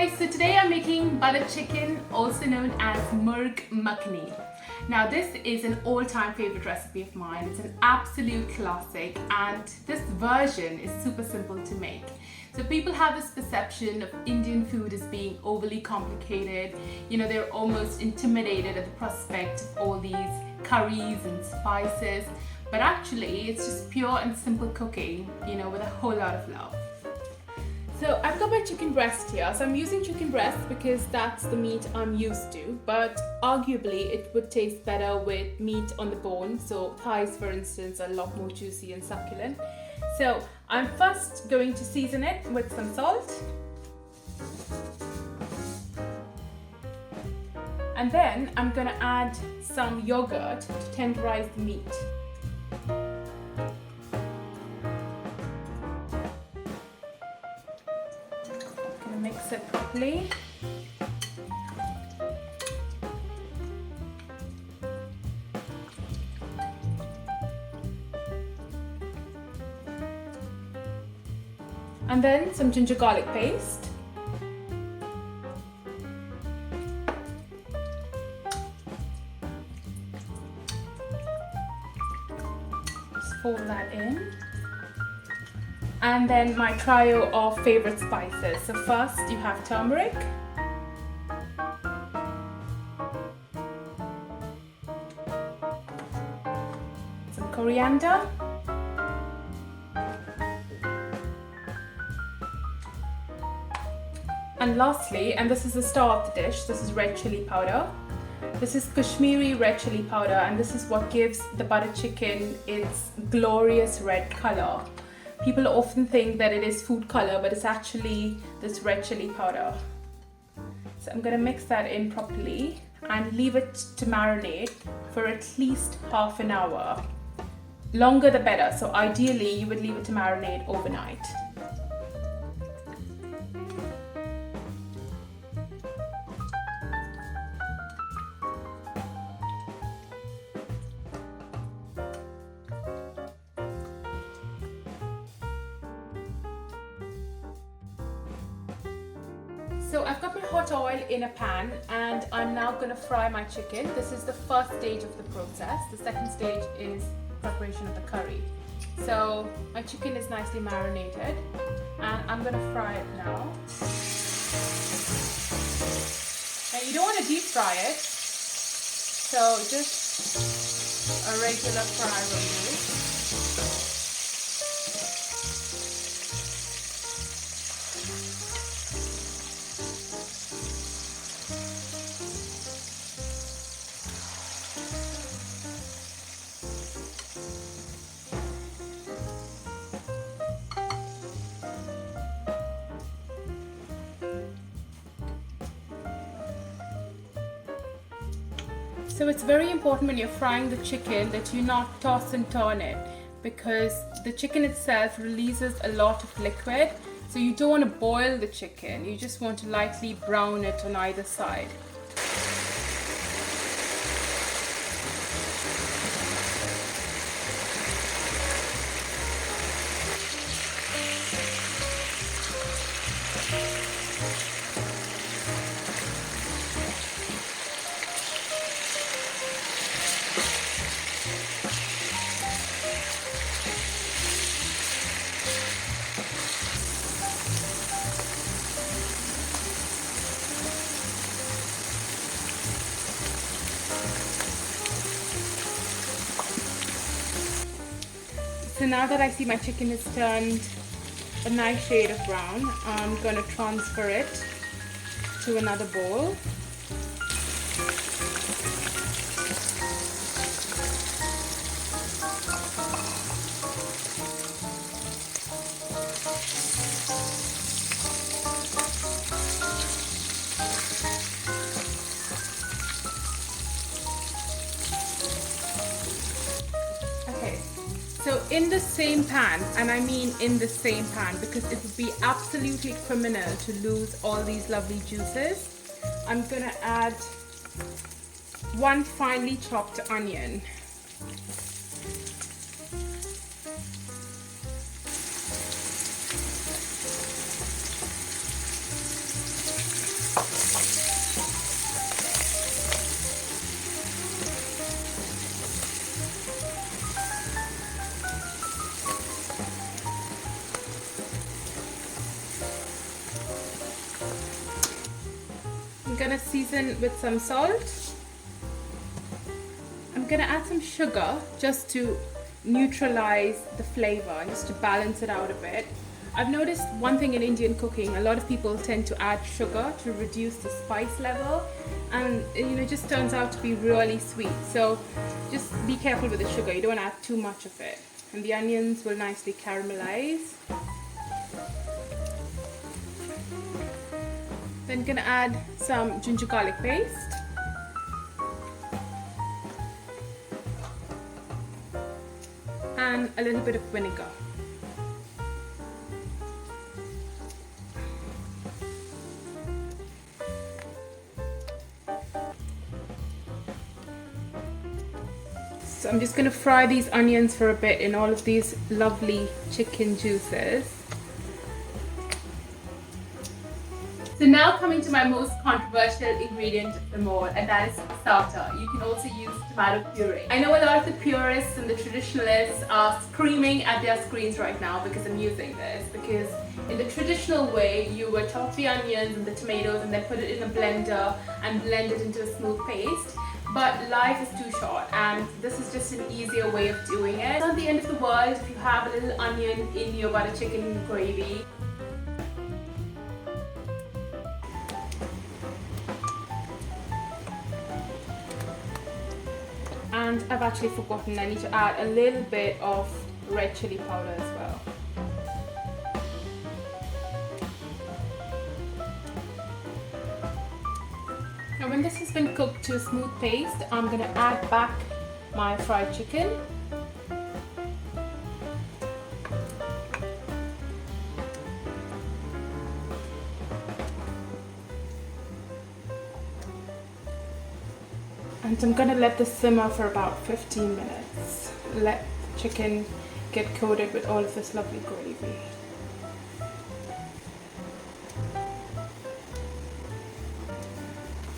guys, so today I'm making butter chicken, also known as Murgh Makhani. Now this is an all-time favorite recipe of mine. It's an absolute classic and this version is super simple to make. So people have this perception of Indian food as being overly complicated. You know, they're almost intimidated at the prospect of all these curries and spices. But actually, it's just pure and simple cooking, you know, with a whole lot of love. So I've got my chicken breast here. So I'm using chicken breast because that's the meat I'm used to, but arguably it would taste better with meat on the bone. So thighs, for instance, are a lot more juicy and succulent. So I'm first going to season it with some salt. And then I'm gonna add some yogurt to tenderize the meat. Mix it properly. And then some ginger garlic paste. Just fold that in. And then my trio of favorite spices. So first you have turmeric, some coriander, and lastly, and this is the star of the dish, this is red chili powder. This is Kashmiri red chili powder, and this is what gives the butter chicken its glorious red color. People often think that it is food color, but it's actually this red chili powder. So I'm gonna mix that in properly and leave it to marinate for at least half an hour. Longer the better, so ideally you would leave it to marinate overnight. So I've got my hot oil in a pan and I'm now going to fry my chicken. This is the first stage of the process. The second stage is preparation of the curry. So my chicken is nicely marinated and I'm going to fry it now. Now you don't want to deep fry it, so just a regular fry will do. So it's very important when you're frying the chicken that you not toss and turn it, because the chicken itself releases a lot of liquid. So you don't want to boil the chicken, you just want to lightly brown it on either side. So now that I see my chicken has turned a nice shade of brown, I'm going to transfer it to another bowl. So in the same pan, and I mean in the same pan because it would be absolutely criminal to lose all these lovely juices, I'm gonna add one finely chopped onion. gonna season with some salt. I'm gonna add some sugar just to neutralize the flavor, just to balance it out a bit. I've noticed one thing in Indian cooking, a lot of people tend to add sugar to reduce the spice level, and it just turns out to be really sweet. So just be careful with the sugar, you don't add too much of it. And the onions will nicely caramelize. Then gonna add some ginger garlic paste. And a little bit of vinegar. So I'm just going to fry these onions for a bit in all of these lovely chicken juices. So now coming to my most controversial ingredient of them all, and that is starter. You can also use tomato puree. I know a lot of the purists and the traditionalists are screaming at their screens right now because I'm using this, because in the traditional way you would chop the onions and the tomatoes and then put it in a blender and blend it into a smooth paste. But life is too short and this is just an easier way of doing it. It's not the end of the world if you have a little onion in your butter chicken gravy. And I've actually forgotten, I need to add a little bit of red chili powder as well. Now when this has been cooked to a smooth paste, I'm going to add back my fried chicken. And I'm going to let this simmer for about 15 minutes. Let the chicken get coated with all of this lovely gravy.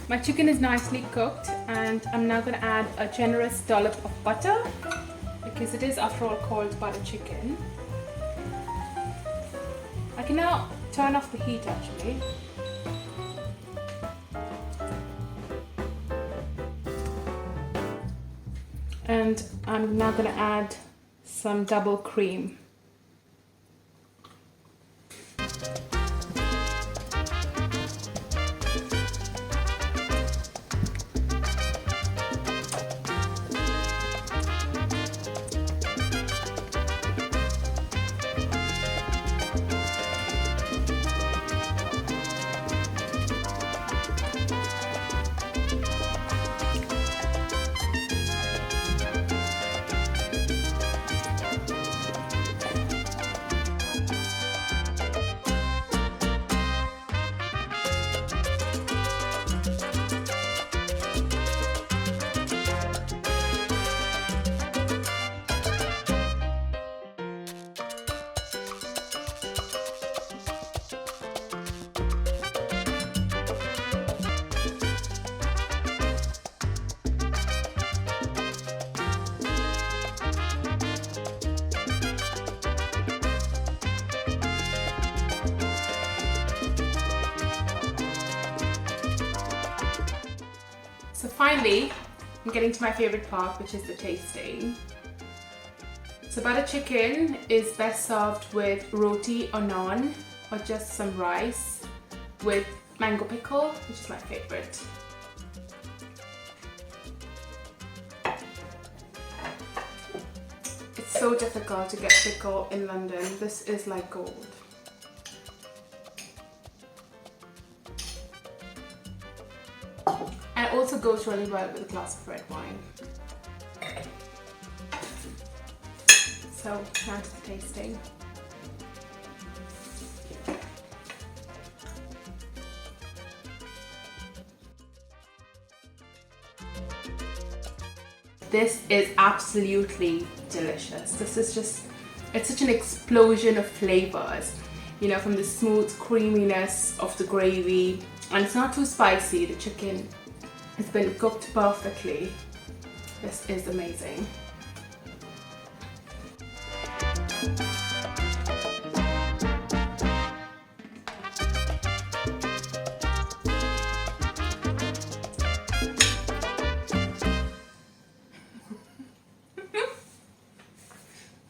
My chicken is nicely cooked and I'm now going to add a generous dollop of butter, because it is after all called butter chicken. I can now turn off the heat actually. And I'm now going to add some double cream. So finally, I'm getting to my favorite part, which is the tasting. So butter chicken is best served with roti or naan, or just some rice with mango pickle, which is my favorite. It's so difficult to get pickle in London. This is like gold. And it also goes really well with a glass of red wine. So now to the tasting. This is absolutely delicious. This is just, it's such an explosion of flavors, you know, from the smooth creaminess of the gravy, and it's not too spicy. The chicken has been cooked perfectly. This is amazing.